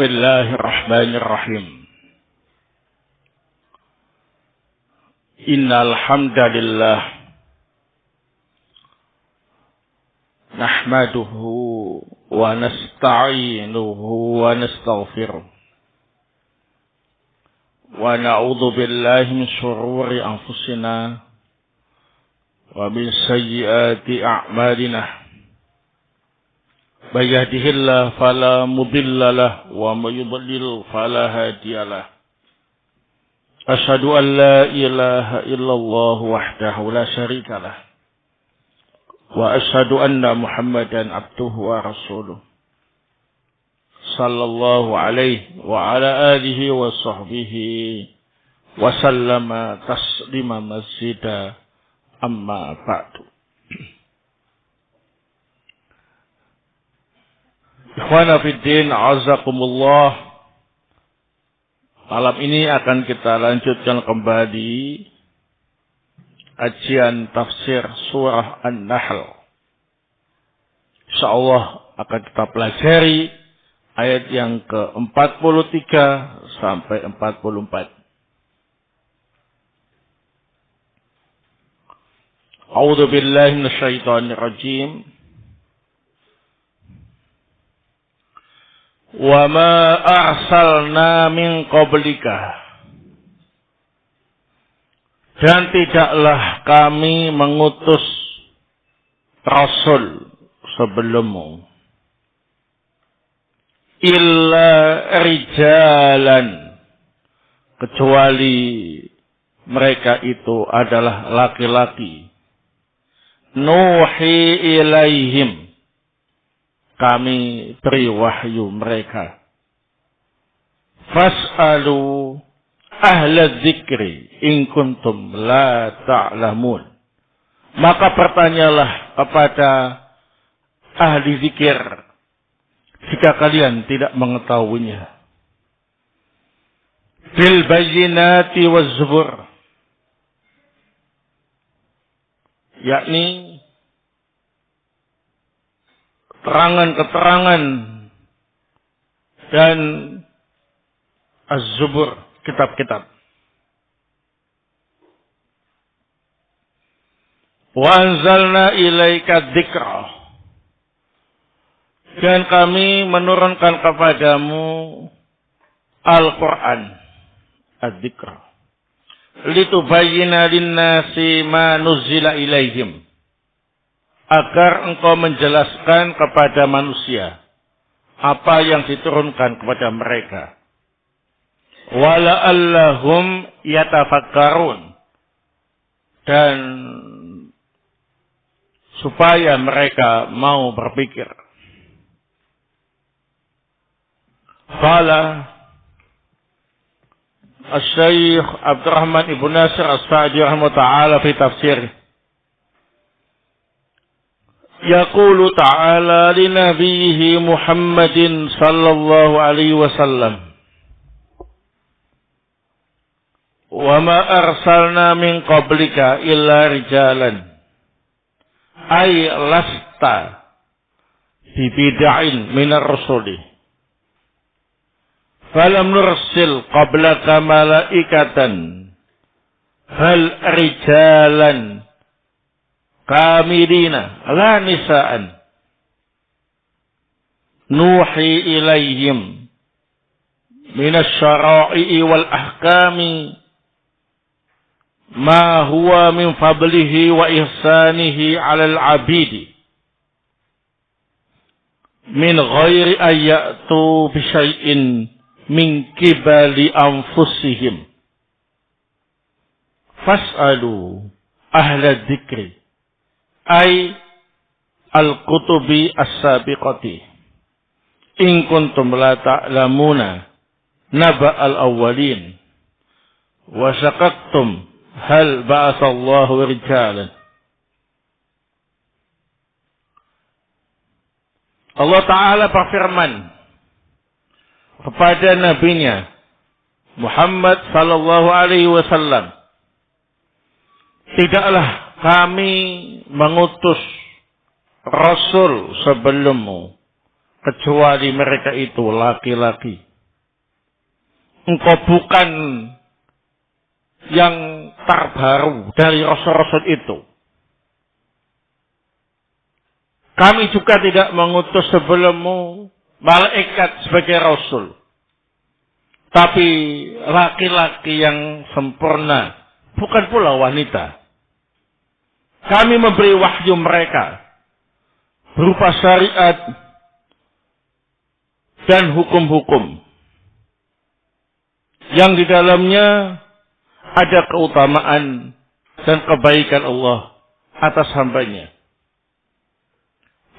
Bismillahirrahmanirrahim. Innal hamdalillah nahmaduhu wa nasta'inuhu wa nastaghfiruh wa na'udzu billahi min shururi anfusina wa min sayyiati a'malina. May yahdihillahu fala mudilla lahu wa may yudlil fala hadiya lahu. Asyhadu an la ilaha illallah wahdahu la syarika lah. Wa asyhadu anna Muhammadan abduhu wa rasuluh. Sallallahu alaihi wa ala alihi wa sahbihi wa sallama taslima mazida amma ba'du. Ikhwana fiddin, azakumullah. Malam ini akan kita lanjutkan kembali kajian tafsir surah An-Nahl. Insyaallah akan kita pelajari ayat yang ke-43 sampai 44. A'udzu billahi minasyaitonir rajim. Wa ma arsalna min qablika, dan tidaklah kami mengutus rasul sebelummu, illa rijalan, kecuali mereka itu adalah laki-laki, nuhi ilaihim, kami beri wahyu mereka. Fas'alu ahla dzikri in kuntum la ta'lamun. Maka bertanyalah kepada ahli zikir jika kalian tidak mengetahuinya. Bil bayyinati waz zubur, yakni keterangan-keterangan dan az-zubur, kitab-kitab. Wa anzalna ilaika dzikra, dan kami menurunkan kepadamu Al-Quran, az-dzikra, litubayyina lin-nasi ma nuzzila ilaihim, agar engkau menjelaskan kepada manusia apa yang diturunkan kepada mereka. Wala'allahum yatafakkarun, dan supaya mereka mau berpikir. Qala Asy-Syaikh Abdurrahman Ibnu Nasir As-Sa'di rahimahullah ta'ala fi tafsir. Yaqulu ta'ala li nabiyhi Muhammadin sallallahu alaihi wasallam, wa ma arsalna min qablika illa rijalan, ay lasta bi bid'in minar rusuli, falam nursil qablaka malaikatan hal rijalan kamilina la nisaan nuhi ilaihim minas syara'i wal ahkami ma huwa min fadlihi wa ihsanihi 'alal 'abidi min ghairi ayatu bi syai'in min qibali anfusihim. Fas'alu ahla dzikri ay al-kutubi as-sabiqati in kuntum la ta'lamuna naba al-awwalin wa syaqaqtum hal ba'athallahu rijalan. Allah Ta'ala berfirman kepada nabinya Muhammad sallallahu alaihi wasallam, tidaklah kami mengutus rasul sebelummu kecuali mereka itu laki-laki. engkau bukan yang terbaru dari rasul-rasul itu. Kami juga tidak mengutus sebelummu malaikat sebagai rasul. Tapi laki-laki yang sempurna, bukan pula wanita. Kami memberi wahyu mereka berupa syariat dan hukum-hukum yang di dalamnya ada keutamaan dan kebaikan Allah atas hambanya.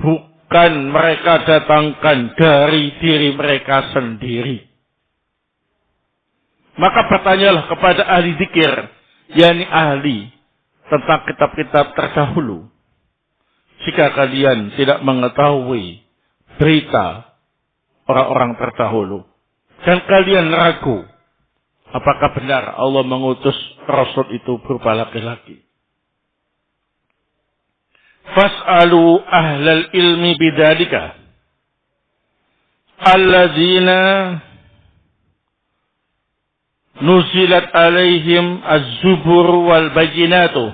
Bukan mereka datangkan dari diri mereka sendiri. Maka bertanyalah kepada ahli zikir, yakni ahli tentang kitab-kitab terdahulu. Jika kalian tidak mengetahui berita orang-orang terdahulu, dan kalian ragu, apakah benar Allah mengutus Rasul itu berupa laki-laki? Fas'alu ahlal ilmi bidzalika alladzina nuzilat alaihim az-zubur wal bayyinatu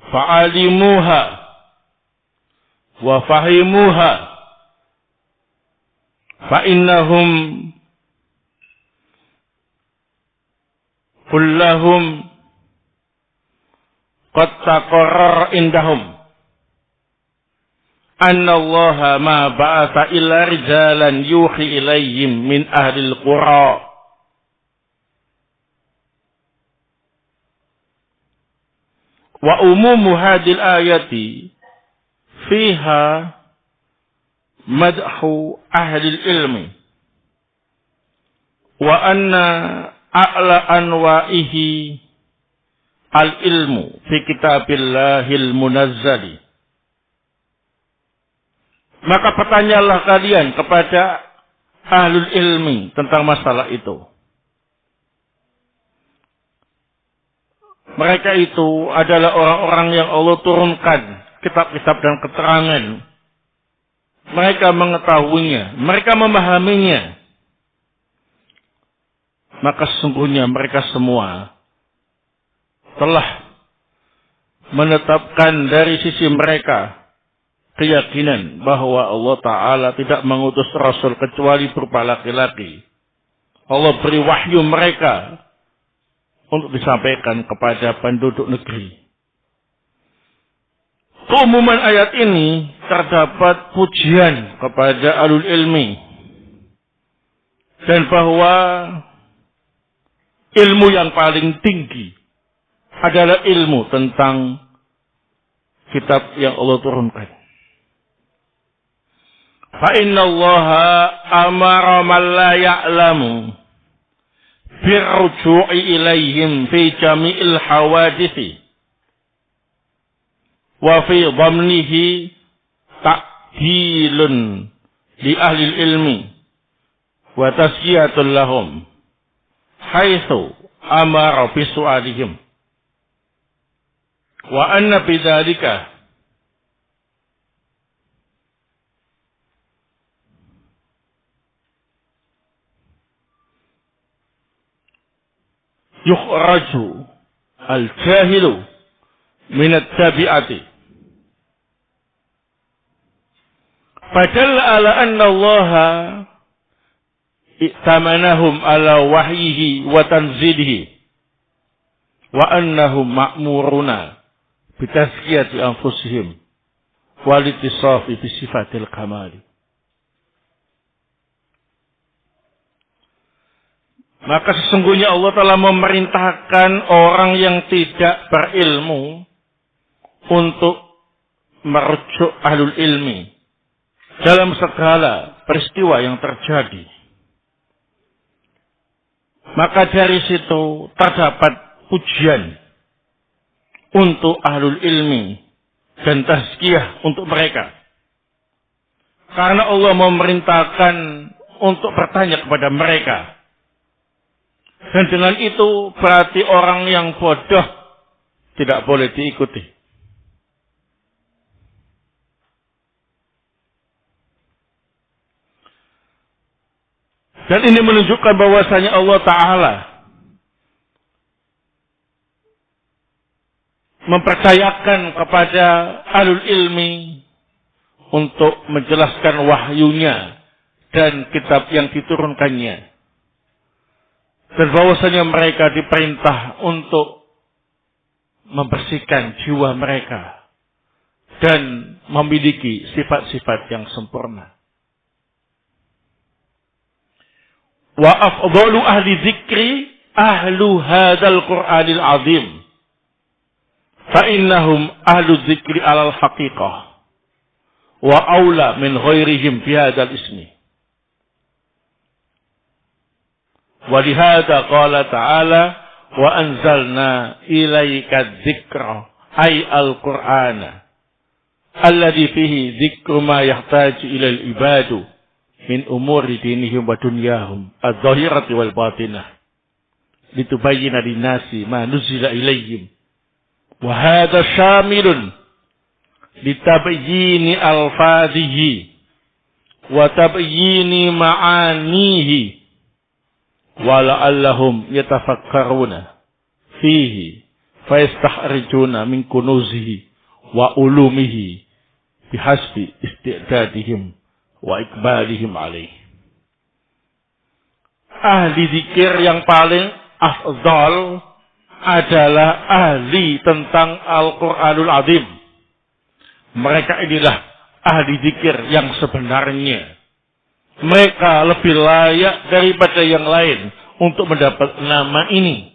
fa'alimuha wa fahimuha fa'innahum kullahum qad taqarrar indahum anna Allah ma ba'atha illa rijalan yuhi ilayhim min ahlil qura wa umumu hadil ayati fiha madhu ahlil ilmi wa anna a'la anwa'ihi al-ilmu fi kitabillahil munazzali. Maka bertanyalah kalian kepada ahlul ilmi tentang masalah itu. Mereka itu adalah orang-orang yang Allah turunkan kitab-kitab dan keterangan. Mereka mengetahuinya, mereka memahaminya. Maka sesungguhnya mereka semua telah menetapkan dari sisi mereka keyakinan bahwa Allah Ta'ala tidak mengutus Rasul kecuali berupa laki-laki. Allah beri wahyu mereka untuk disampaikan kepada penduduk negeri. Keumuman ayat ini terdapat pujian kepada ahlul ilmi. Dan bahwa ilmu yang paling tinggi adalah ilmu tentang kitab yang Allah turunkan. Fa inna Allah amara man la ya'lamu birruju'i ilayhim fi jami'il hawadithi wa fi dhamnihi ta'dilun li ahli ilmi wa tasyiatul lahum haitsu amara bisu'alihim wa anna bidzalika yukhraju al-jahilu min at-tabi'ati fadalla ala anna Allah i'tamanahum ala wahyihi wa tanzilihi wa annahum ma'muruna bitazkiyati anfusihim walitisafi bisifatil kamali. Maka sesungguhnya Allah telah memerintahkan orang yang tidak berilmu untuk merujuk ahlul ilmi dalam segala peristiwa yang terjadi. Maka dari situ terdapat pujian untuk ahlul ilmi dan tazkiyah untuk mereka. Karena Allah memerintahkan untuk bertanya kepada mereka. Dan dengan itu berarti orang yang bodoh tidak boleh diikuti. Dan ini menunjukkan bahwasanya Allah Ta'ala mempercayakan kepada ahlul ilmi untuk menjelaskan wahyunya dan kitab yang diturunkannya. Dan bahwasanya mereka diperintah untuk membersihkan jiwa mereka dan memiliki sifat-sifat yang sempurna. Wa afdalu ahli dzikri ahlu hadzal Qur'anil azim. Fa innahum ahlu dzikri alal haqiqah wa aula min ghairihim fi hadzal ismi. Wa lihadza qala ta'ala wa anzalna ilaika dzikra ay al-Qur'ana alladzi fihi dzikru ma yahtaju ila al-ibadu min umuri dinihim wa dunyahum adh-dhahirati wal batinah litubayyana lin-nasi ma nuzila ilayhim wa hadha syamilun litabayyini alfadhihi wa tabayyini ma'anihi wa la'allahum yatafakkaruna fihi fayastakhrijuna min kunuzihi wa ulumihi bihasbi istidadihim wa ikbalihim alaih. Ahli zikir yang paling afdal adalah ahli tentang Al-Quranul Azim. Mereka inilah ahli zikir yang sebenarnya. Mereka lebih layak daripada yang lain untuk mendapat nama ini.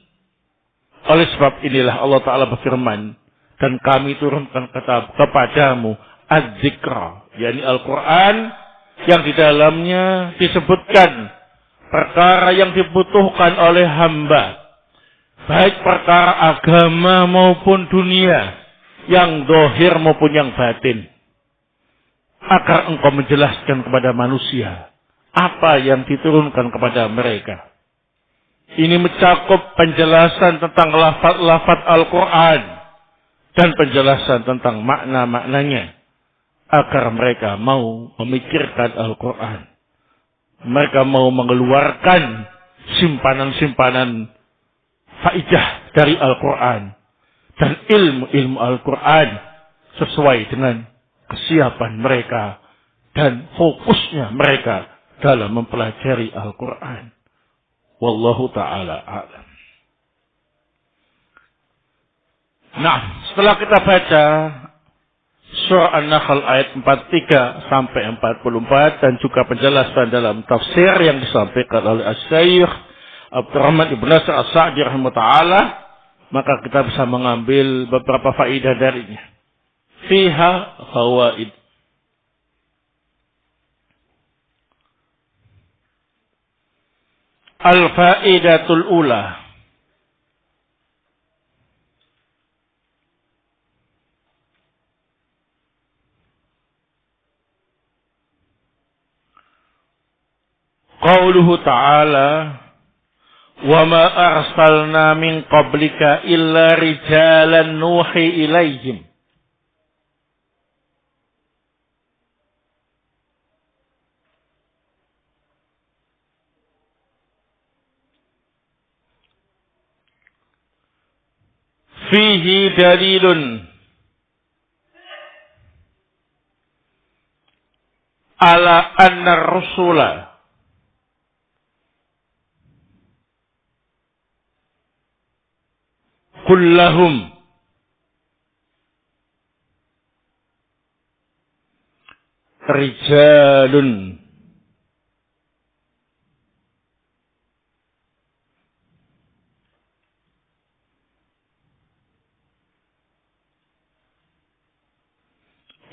Oleh sebab inilah Allah Ta'ala berfirman, dan kami turunkan kepadamu az-zikra, yakni Al-Quran, yang di dalamnya disebutkan perkara yang dibutuhkan oleh hamba, baik perkara agama maupun dunia, yang zahir maupun yang batin, agar engkau menjelaskan kepada manusia apa yang diturunkan kepada mereka. Ini mencakup penjelasan tentang lafaz-lafaz Al-Quran dan penjelasan tentang makna-maknanya, agar mereka mau memikirkan Al-Quran. Mereka mau mengeluarkan simpanan-simpanan faidah dari Al-Quran dan ilmu-ilmu Al-Quran sesuai dengan kesiapan mereka dan fokusnya mereka dalam mempelajari Al-Quran. Wallahu ta'ala a'lam. Nah, setelah kita baca Surah An-Nahl ayat 43 sampai 44 dan juga penjelasan dalam tafsir yang disampaikan oleh Asy-Syaikh Abdurrahman Ibn Nasr As-Sa'di rahimahullah ta'ala, maka kita bisa mengambil beberapa faedah darinya. Fiha fawaid. Al-faidatul ula. Qauluhu ta'ala wa ma arsalna min qablika illa rijalan nuhi ilaihim. Fihi dalilun ala anna ar-rusula kullahum rijalun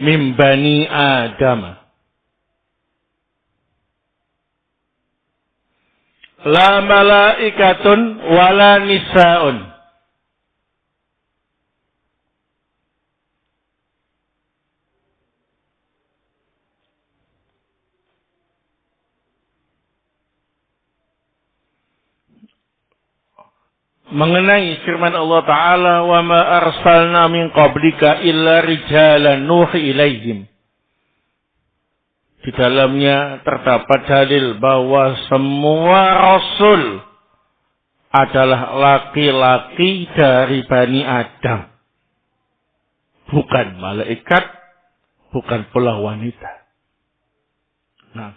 min bani Adam la malaikatun wala nisaun. Mengenai firman Allah Ta'ala, wa ma arsalna min qablika illa rijalan nuhi ilaihim. Di dalamnya terdapat dalil bahwa semua rasul adalah laki-laki dari Bani Adam. Bukan malaikat, bukan pula wanita. Nah,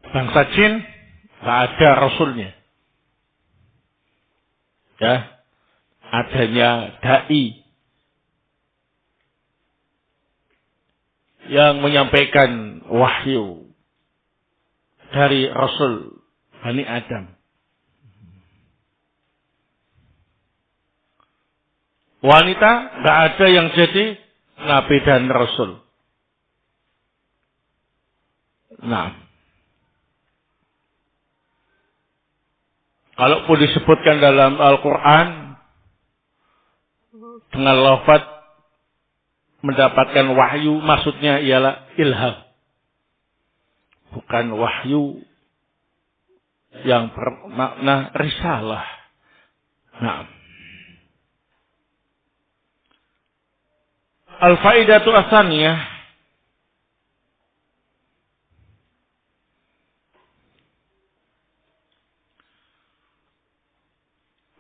bangsa jin nggak ada rasulnya. Ya, adanya dai yang menyampaikan wahyu dari Rasul Bani Adam. Wanita nggak ada yang jadi nabi dan rasul. Nah, kalaupun disebutkan dalam Al-Quran dengan lafaz mendapatkan wahyu, maksudnya ialah ilham. Bukan wahyu yang bermakna risalah. Nah, al-faidatu asaniyah,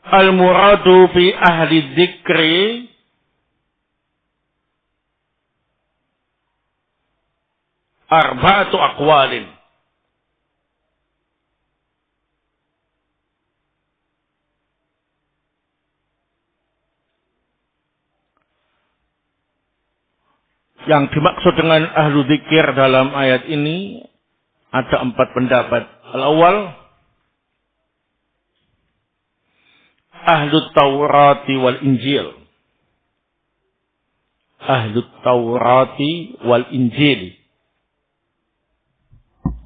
al-muradu bi ahli dzikri arba'atu aqwalin. Yang dimaksud dengan ahlu dzikir dalam ayat ini ada 4 pendapat. Al-awwal, ahlu Taurati wal Injil. Ahlu Taurati wal Injil.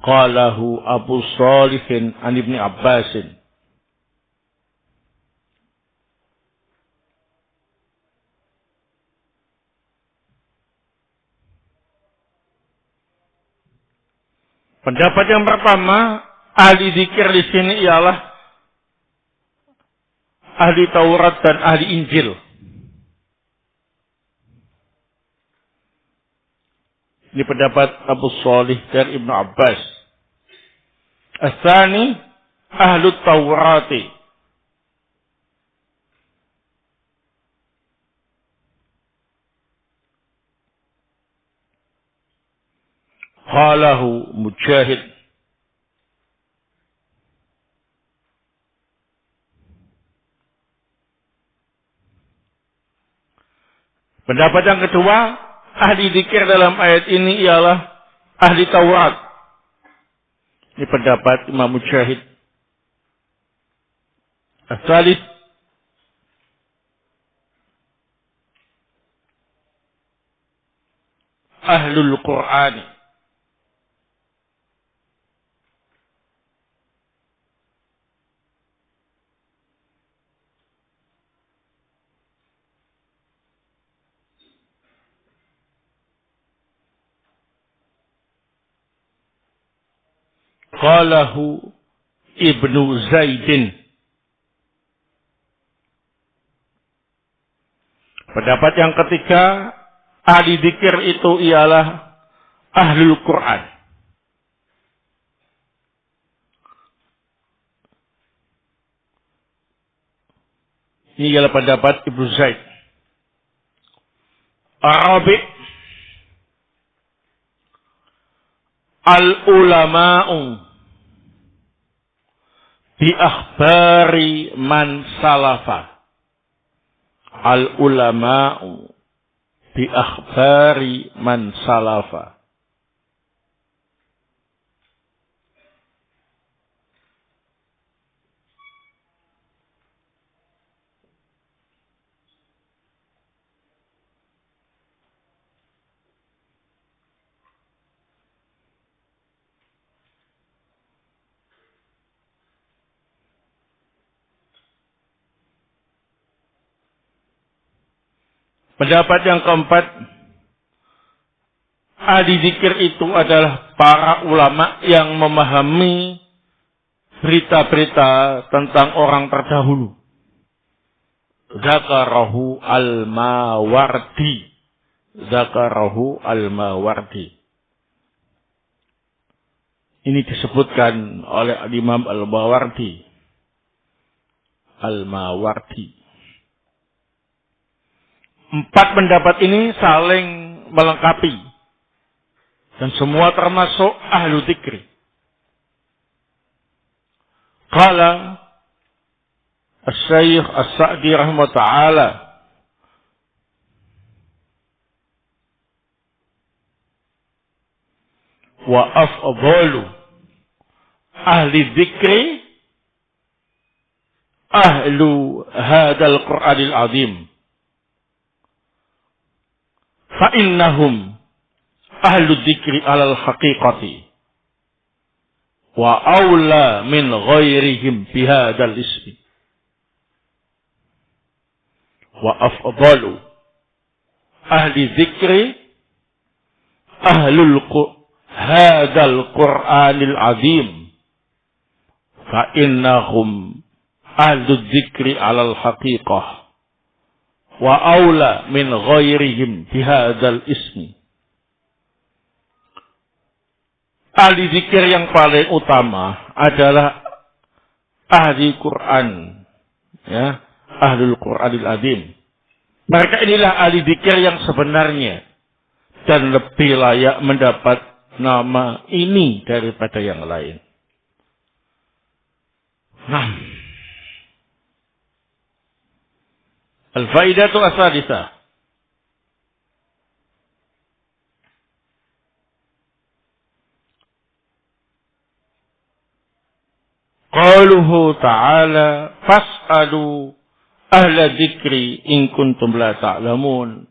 Qalahu Abu Salihin an Ibni Abbasin. Pendapat yang pertama, ahli dzikir di sini ialah ahli Taurat dan ahli Injil. Ini pendapat Abu Shalih dan Ibnu Abbas. As-tsani ahlu Taurati. Qalahu Mujahid. Pendapat yang kedua, ahli dzikir dalam ayat ini ialah ahli Taurat. Ini pendapat Imam Mujahid. As-salis ahlul Qur'an. Qalahu Ibnu Zaidin. Pendapat yang ketiga, ahli dzikir itu ialah ahlul Quran. Ini ialah pendapat Ibnu Zaid. Arabi al-ulama'u bi akhbari man salafa. Al-ulama'u bi akhbari man salafa. Pendapat yang keempat, ahli zikir itu adalah para ulama yang memahami berita-berita tentang orang terdahulu. Zakarahu al-Mawardi. Zakarahu al-Mawardi. Ini disebutkan oleh Imam al-Mawardi. Al-Mawardi. 4 pendapat ini saling melengkapi. Dan semua termasuk ahlu dzikri. Qala Asy-Syaikh As-Sa'di rahimahullah ta'ala, wa afdalu ahli dzikri ahlu hadzal Qur'anil azim. Fa innahum ahlu dzikri alal haqiqati wa aula min ghairihim bihadzal ismi. Wa afdalu ahli dzikri ahlul hadzal Qur'anil azim fa innahum ahlu dzikri alal haqiqah wa aula min ghairihim bihadzal ismi. Ahli zikir yang paling utama adalah ahli Quran, ya, ahlul Quranil azim. Mereka inilah ahli zikir yang sebenarnya dan lebih layak mendapat nama ini daripada yang lain. Nah, al-faidatu as-sadisah. Qauluhu ta'ala fas'alu ahla dzikri in kuntum la ta'lamun.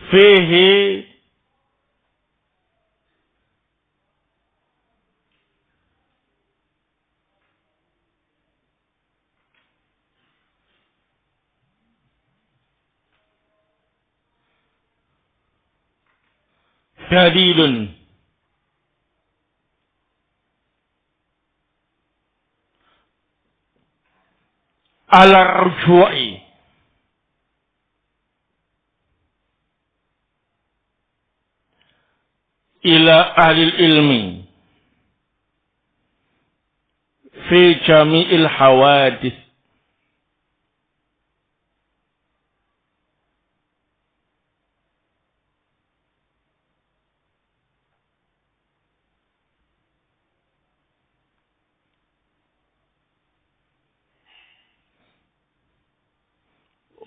Fihi dalilun ala rujui ila ahli ilmi fi jami'il hawadith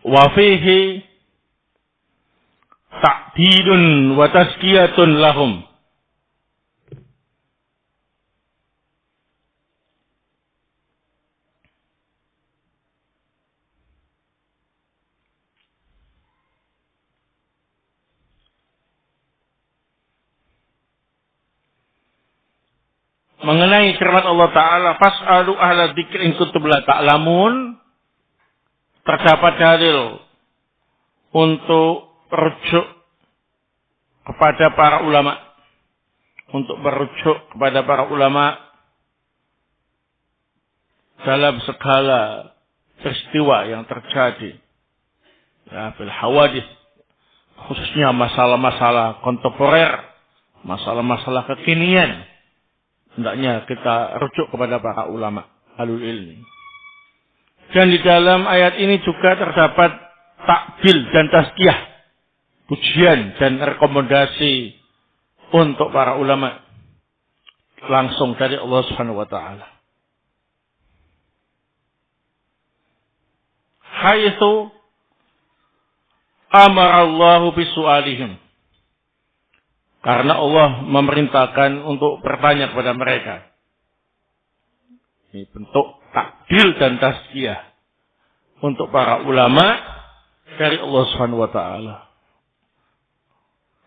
wa fihi ta'dilun wa tazkiyatun lahum. Mengenai firman Allah Ta'ala, fas'alu ahla dzikri in kuntum la ta'lamun, terdapat dalil untuk merujuk kepada para ulama, untuk merujuk kepada para ulama dalam segala peristiwa yang terjadi, ya, bil hawadits, khususnya masalah-masalah kontemporer, masalah-masalah kekinian. Hendaknya kita rujuk kepada para ulama ahlul ilmi. Dan di dalam ayat ini juga terdapat takbil dan tazkiyah, pujian dan rekomendasi untuk para ulama langsung dari Allah Subhanahu wa taala. Haitsu amara Allah bisu'alihim. Karena Allah memerintahkan untuk bertanya kepada mereka. Ini bentuk takdir dan tazkiyah untuk para ulama dari Allah Subhanahu wa taala.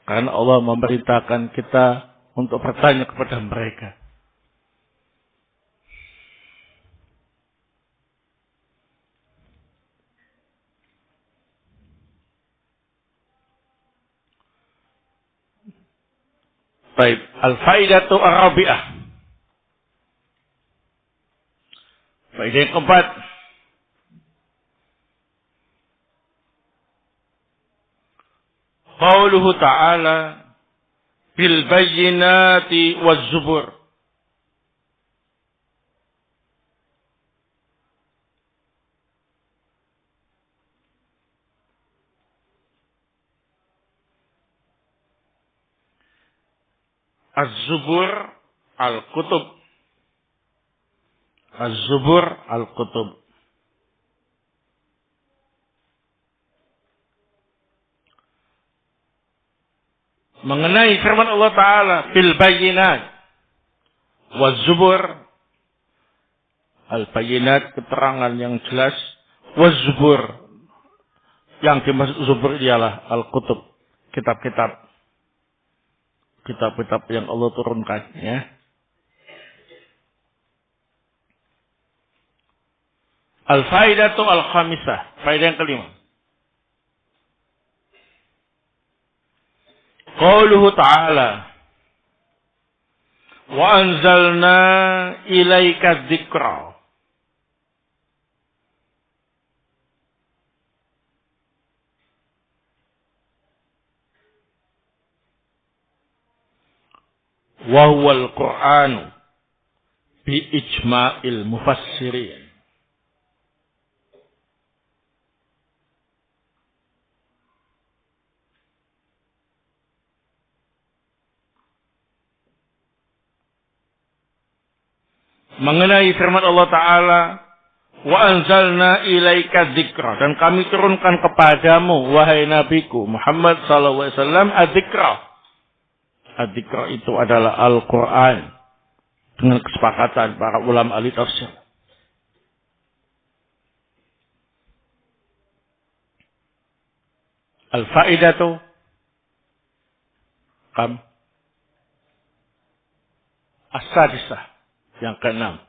Karena Allah memerintahkan kita untuk bertanya kepada mereka. Baik, al-faidatu ar-rabi'ah. Faidah yang keempat. Qauluhu ta'ala bil bayyinati waz zubur. Az-zubur al-kutub. Az-zubur al-kutub. Mengenai firman Allah Ta'ala bil bayyinat waz zubur. Al-bayyinat keterangan yang jelas. Waz zubur. Yang dimaksud zubur ialah al-kutub. Kitab-kitab. Kitab-kitab yang Allah turunkan. Ya. Al-faidatu al-khamisah. Faidah yang kelima. Qauluhu ta'ala. Wa anzalna ilaika dzikra. Wa huwal Qur'anu bi ijma'il mufassirin. Mengenai firman Allah Ta'ala, wa anzalna ilaika dzikra, dan kami turunkan kepadamu wahai nabiku Muhammad sallallahu alaihi wasallam adzikra. Adzikra itu adalah Al-Qur'an dengan kesepakatan para ulama ahli tafsir. Al-faidatu as-sadisah, yang keenam.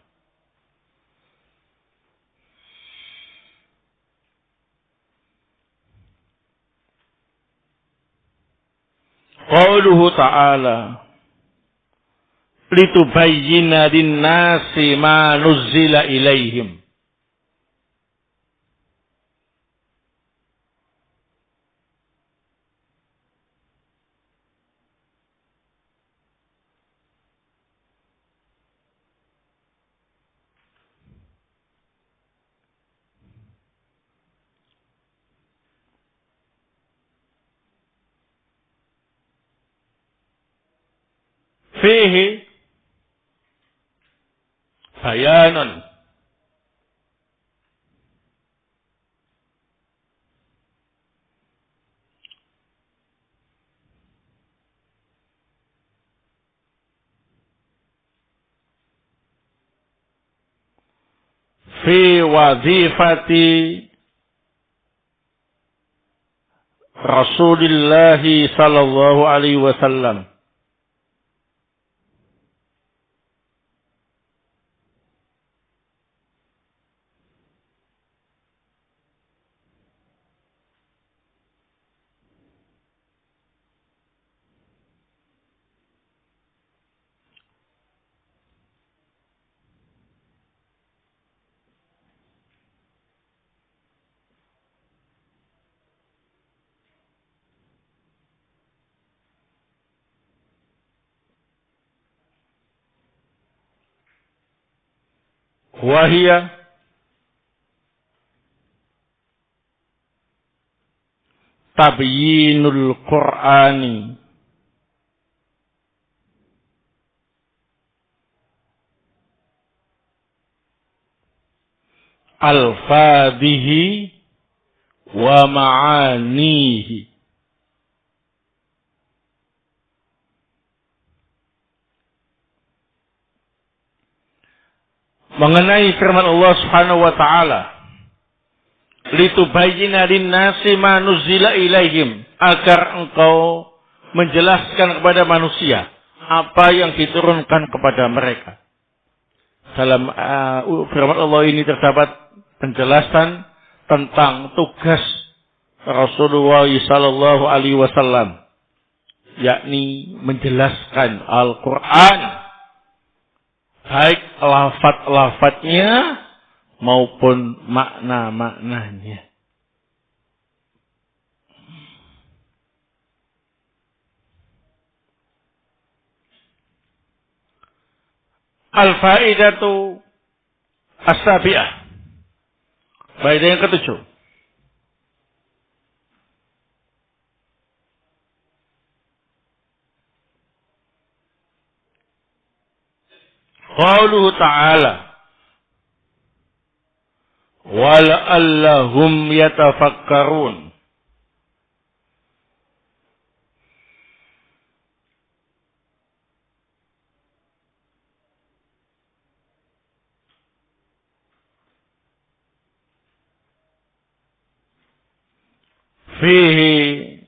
Qauluhu ta'ala litubayyina lin-nasi ma nuzzila ilaihim. Fihi bayanun fi wazifati Rasulullah sallallahu alaihi wasallam. Wahia tabyinul Qur'ani alfadhihi wa ma'anihi. Mengenai firman Allah Subhanahu wa taala litubayyina lin-nasi ma nuzila ilaihim, agar engkau menjelaskan kepada manusia apa yang diturunkan kepada mereka. Dalam firman Allah ini terdapat penjelasan tentang tugas Rasulullah sallallahu alaihi wasallam, yakni menjelaskan Al-Quran, baik lafaz-lafaznya maupun makna-maknanya. Al-faidatu as-sabi'ah. Faedah yang ketujuh. Qauluhu ta'ala wa la'allahum yatafakkarun. Fihi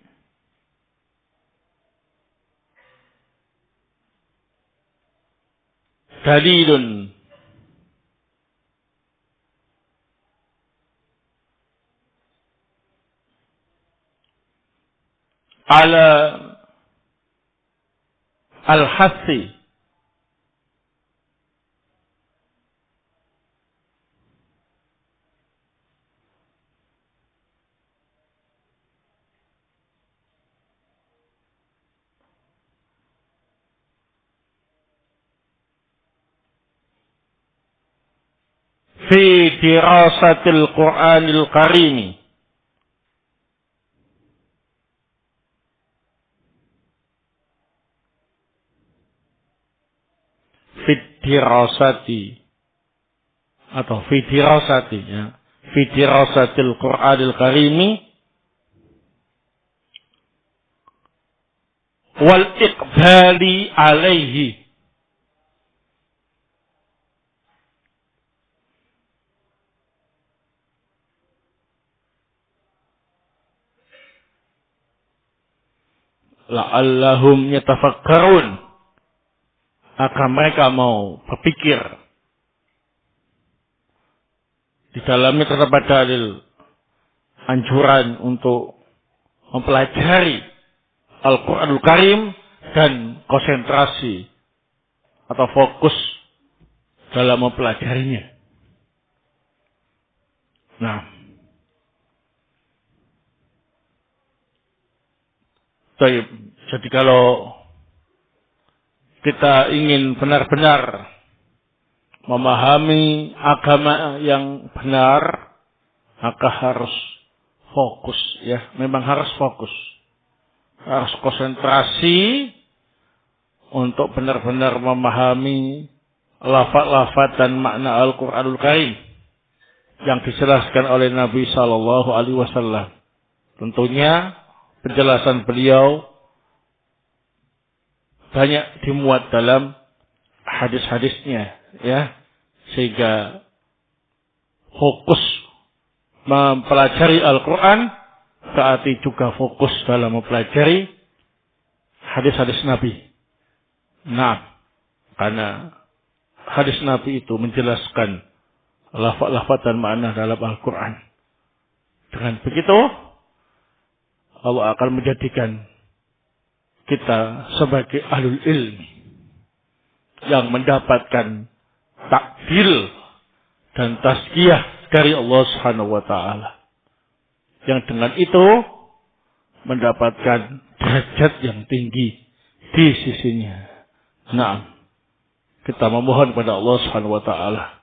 dalilun ala al-hassi fi dirasatil Qur'anil Karim, fi dirasati atau fi dirasati, ya, fi dirasatil Qur'anil Karim wal iqbali alaihi, la'allahum yatafakkarun, agar mereka mau berpikir. Di dalamnya terdapat dalil anjuran untuk mempelajari Al-Quranul Karim dan konsentrasi atau fokus dalam mempelajarinya. Nah, jadi kalau kita ingin benar-benar memahami agama yang benar, maka harus fokus, ya, memang harus fokus. Harus konsentrasi untuk benar-benar memahami lafaz-lafaz dan makna Al-Quranul Karim yang dijelaskan oleh Nabi Sallallahu Alaihi Wasallam. Tentunya penjelasan beliau banyak dimuat dalam hadis-hadisnya, ya, sehingga fokus mempelajari Al-Quran berarti juga fokus dalam mempelajari hadis-hadis Nabi. Nah, karena hadis Nabi itu menjelaskan lafaz-lafaz dan makna dalam Al-Quran. Dengan begitu, Allah akan menjadikan kita sebagai ahlul ilmi yang mendapatkan takdil dan tazkiyah dari Allah Subhanahu wa taala. Yang dengan itu mendapatkan derajat yang tinggi di sisinya. Nah, kita memohon kepada Allah Subhanahu wa taala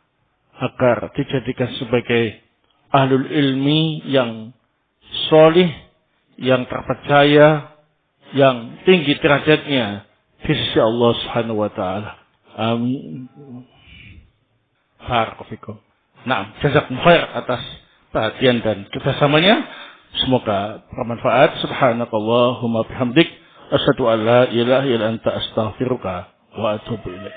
agar dijadikan sebagai ahlul ilmi yang solih, yang terpercaya, yang tinggi derajatnya di sisi Allah Subhanahu wa taala. Amin. Barakallahu fikum. Nah, jazakumullah khair atas perhatian dan kerjasamanya. Semoga bermanfaat. Subhanakallahumma bihamdik, asyhadu an la ilaha illa anta, astaghfiruka wa atubu ilaik.